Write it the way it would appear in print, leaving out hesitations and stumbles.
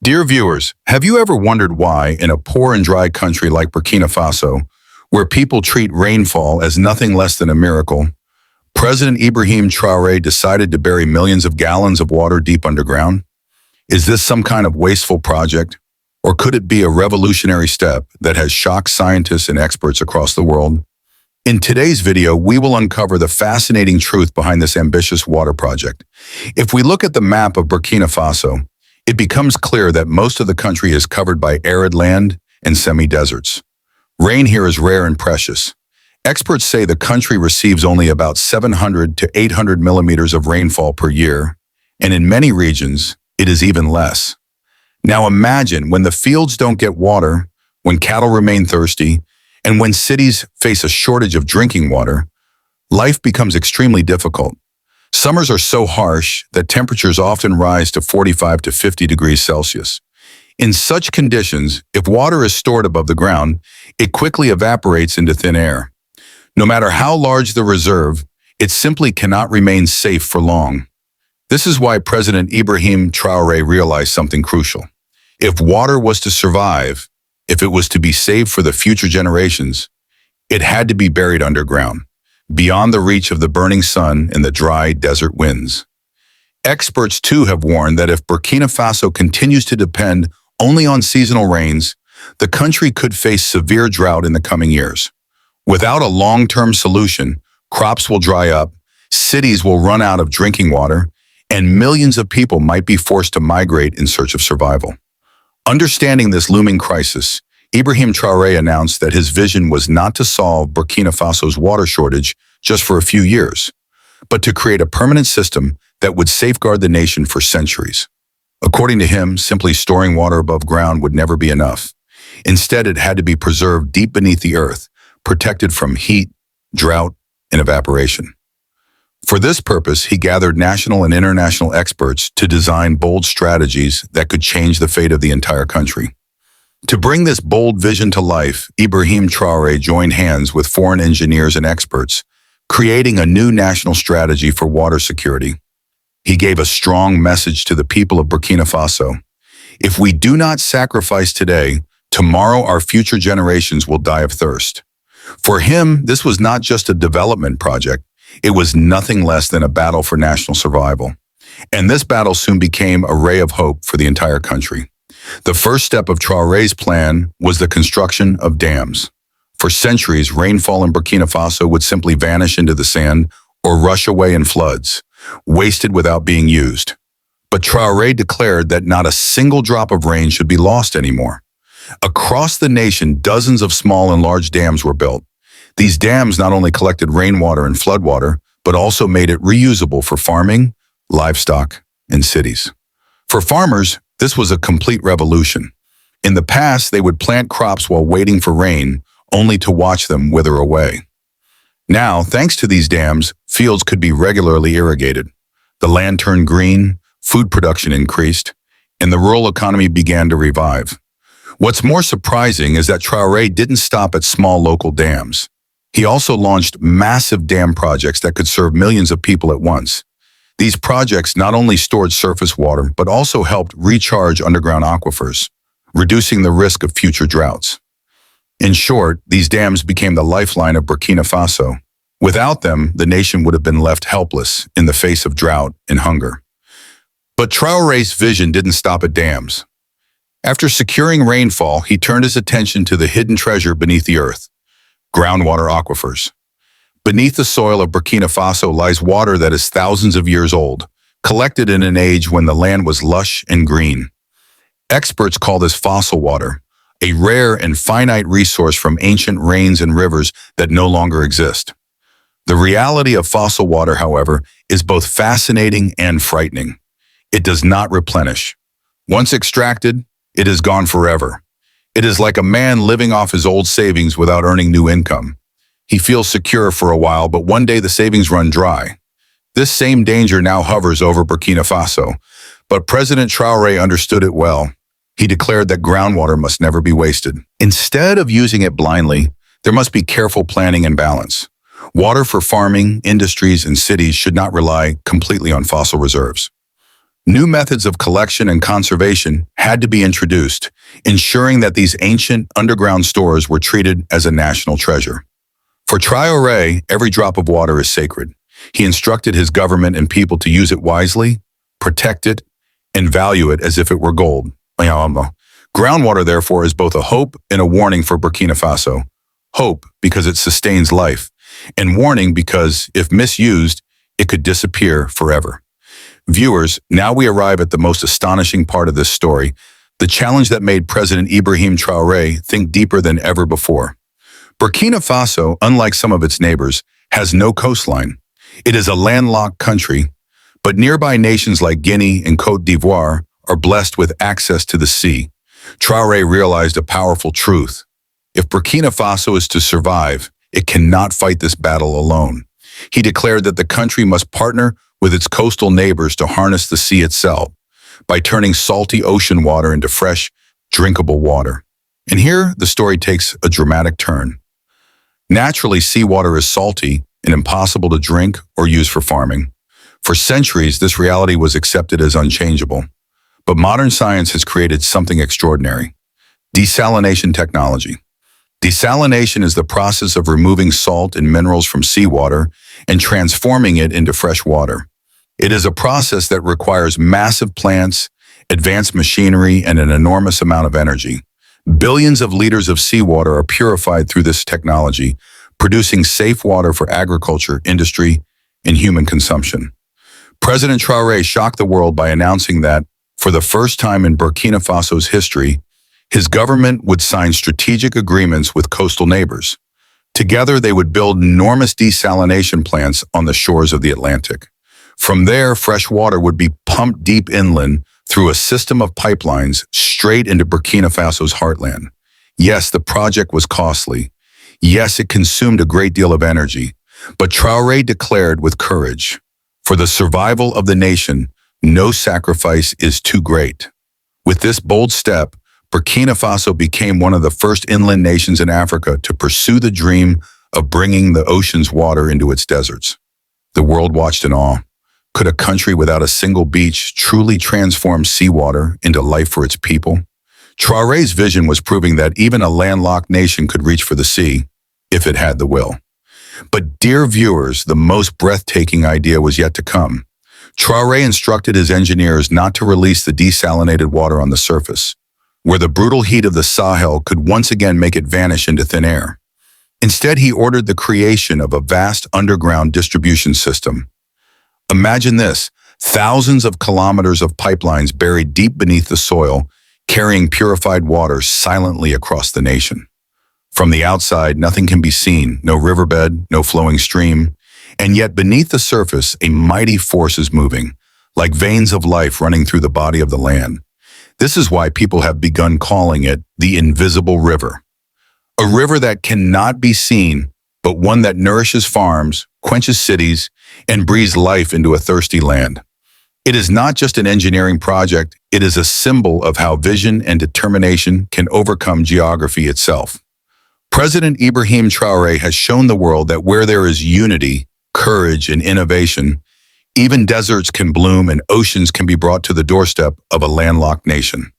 Dear viewers, have you ever wondered why, in a poor and dry country like Burkina Faso, where people treat rainfall as nothing less than a miracle, President Ibrahim Traore decided to bury millions of gallons of water deep underground? Is this some kind of wasteful project? Or could it be a revolutionary step that has shocked scientists and experts across the world? In today's video, we will uncover the fascinating truth behind this ambitious water project. If we look at the map of Burkina Faso, it becomes clear that most of the country is covered by arid land and semi-deserts. Rain here is rare and precious. Experts say the country receives only about 700 to 800 millimeters of rainfall per year, and in many regions, it is even less. Now imagine when the fields don't get water, when cattle remain thirsty, and when cities face a shortage of drinking water, life becomes extremely difficult. Summers are so harsh that temperatures often rise to 45 to 50 degrees Celsius. In such conditions, if water is stored above the ground, it quickly evaporates into thin air. No matter how large the reserve, it simply cannot remain safe for long. This is why President Ibrahim Traore realized something crucial. If water was to survive, if it was to be saved for the future generations, it had to be buried underground, beyond the reach of the burning sun and the dry desert winds. Experts too have warned that if Burkina Faso continues to depend only on seasonal rains, the country could face severe drought in the coming years. Without a long-term solution, crops will dry up, cities will run out of drinking water, and millions of people might be forced to migrate in search of survival. Understanding this looming crisis, Ibrahim Traore announced that his vision was not to solve Burkina Faso's water shortage just for a few years, but to create a permanent system that would safeguard the nation for centuries. According to him, simply storing water above ground would never be enough. Instead, it had to be preserved deep beneath the earth, protected from heat, drought, and evaporation. For this purpose, he gathered national and international experts to design bold strategies that could change the fate of the entire country. To bring this bold vision to life, Ibrahim Traore joined hands with foreign engineers and experts, creating a new national strategy for water security. He gave a strong message to the people of Burkina Faso. If we do not sacrifice today, tomorrow our future generations will die of thirst. For him, this was not just a development project. It was nothing less than a battle for national survival. And this battle soon became a ray of hope for the entire country. The first step of Traore's plan was the construction of dams. For centuries, rainfall in Burkina Faso would simply vanish into the sand or rush away in floods, wasted without being used. But Traore declared that not a single drop of rain should be lost anymore. Across the nation, dozens of small and large dams were built. These dams not only collected rainwater and floodwater, but also made it reusable for farming, livestock, and cities. For farmers, this was a complete revolution. In the past, they would plant crops while waiting for rain, only to watch them wither away. Now, thanks to these dams, fields could be regularly irrigated. The land turned green, food production increased, and the rural economy began to revive. What's more surprising is that Traore didn't stop at small local dams. He also launched massive dam projects that could serve millions of people at once. These projects not only stored surface water, but also helped recharge underground aquifers, reducing the risk of future droughts. In short, these dams became the lifeline of Burkina Faso. Without them, the nation would have been left helpless in the face of drought and hunger. But Traore's vision didn't stop at dams. After securing rainfall, he turned his attention to the hidden treasure beneath the earth: groundwater aquifers. Beneath the soil of Burkina Faso lies water that is thousands of years old, collected in an age when the land was lush and green. Experts call this fossil water, a rare and finite resource from ancient rains and rivers that no longer exist. The reality of fossil water, however, is both fascinating and frightening. It does not replenish. Once extracted, it is gone forever. It is like a man living off his old savings without earning new income. He feels secure for a while, but one day the savings run dry. This same danger now hovers over Burkina Faso, but President Traore understood it well. He declared that groundwater must never be wasted. Instead of using it blindly, there must be careful planning and balance. Water for farming, industries, and cities should not rely completely on fossil reserves. New methods of collection and conservation had to be introduced, ensuring that these ancient underground stores were treated as a national treasure. For Traoré, every drop of water is sacred. He instructed his government and people to use it wisely, protect it, and value it as if it were gold. Groundwater, therefore, is both a hope and a warning for Burkina Faso. Hope because it sustains life, and warning because, if misused, it could disappear forever. Viewers, now we arrive at the most astonishing part of this story, the challenge that made President Ibrahim Traore think deeper than ever before. Burkina Faso, unlike some of its neighbors, has no coastline. It is a landlocked country, but nearby nations like Guinea and Côte d'Ivoire are blessed with access to the sea. Traoré realized a powerful truth. If Burkina Faso is to survive, it cannot fight this battle alone. He declared that the country must partner with its coastal neighbors to harness the sea itself by turning salty ocean water into fresh, drinkable water. And here, the story takes a dramatic turn. Naturally, seawater is salty and impossible to drink or use for farming. For centuries, this reality was accepted as unchangeable. But modern science has created something extraordinary: desalination technology. Desalination is the process of removing salt and minerals from seawater and transforming it into fresh water. It is a process that requires massive plants, advanced machinery, and an enormous amount of energy. Billions of liters of seawater are purified through this technology, producing safe water for agriculture, industry, and human consumption. President Traoré shocked the world by announcing that, for the first time in Burkina Faso's history, his government would sign strategic agreements with coastal neighbors. Together, they would build enormous desalination plants on the shores of the Atlantic. From there, fresh water would be pumped deep inland through a system of pipelines straight into Burkina Faso's heartland. Yes, the project was costly. Yes, it consumed a great deal of energy. But Traoré declared with courage, "For the survival of the nation, no sacrifice is too great." With this bold step, Burkina Faso became one of the first inland nations in Africa to pursue the dream of bringing the ocean's water into its deserts. The world watched in awe. Could a country without a single beach truly transform seawater into life for its people? Traoré's vision was proving that even a landlocked nation could reach for the sea, if it had the will. But dear viewers, the most breathtaking idea was yet to come. Traoré instructed his engineers not to release the desalinated water on the surface, where the brutal heat of the Sahel could once again make it vanish into thin air. Instead, he ordered the creation of a vast underground distribution system. Imagine this: thousands of kilometers of pipelines buried deep beneath the soil, carrying purified water silently across the nation. From the outside, nothing can be seen, no riverbed, no flowing stream, and yet beneath the surface, a mighty force is moving, like veins of life running through the body of the land. This is why people have begun calling it the invisible river. A river that cannot be seen, but one that nourishes farms, quenches cities, and breathes life into a thirsty land. It is not just an engineering project, it is a symbol of how vision and determination can overcome geography itself. President Ibrahim Traore has shown the world that where there is unity, courage, and innovation, even deserts can bloom and oceans can be brought to the doorstep of a landlocked nation.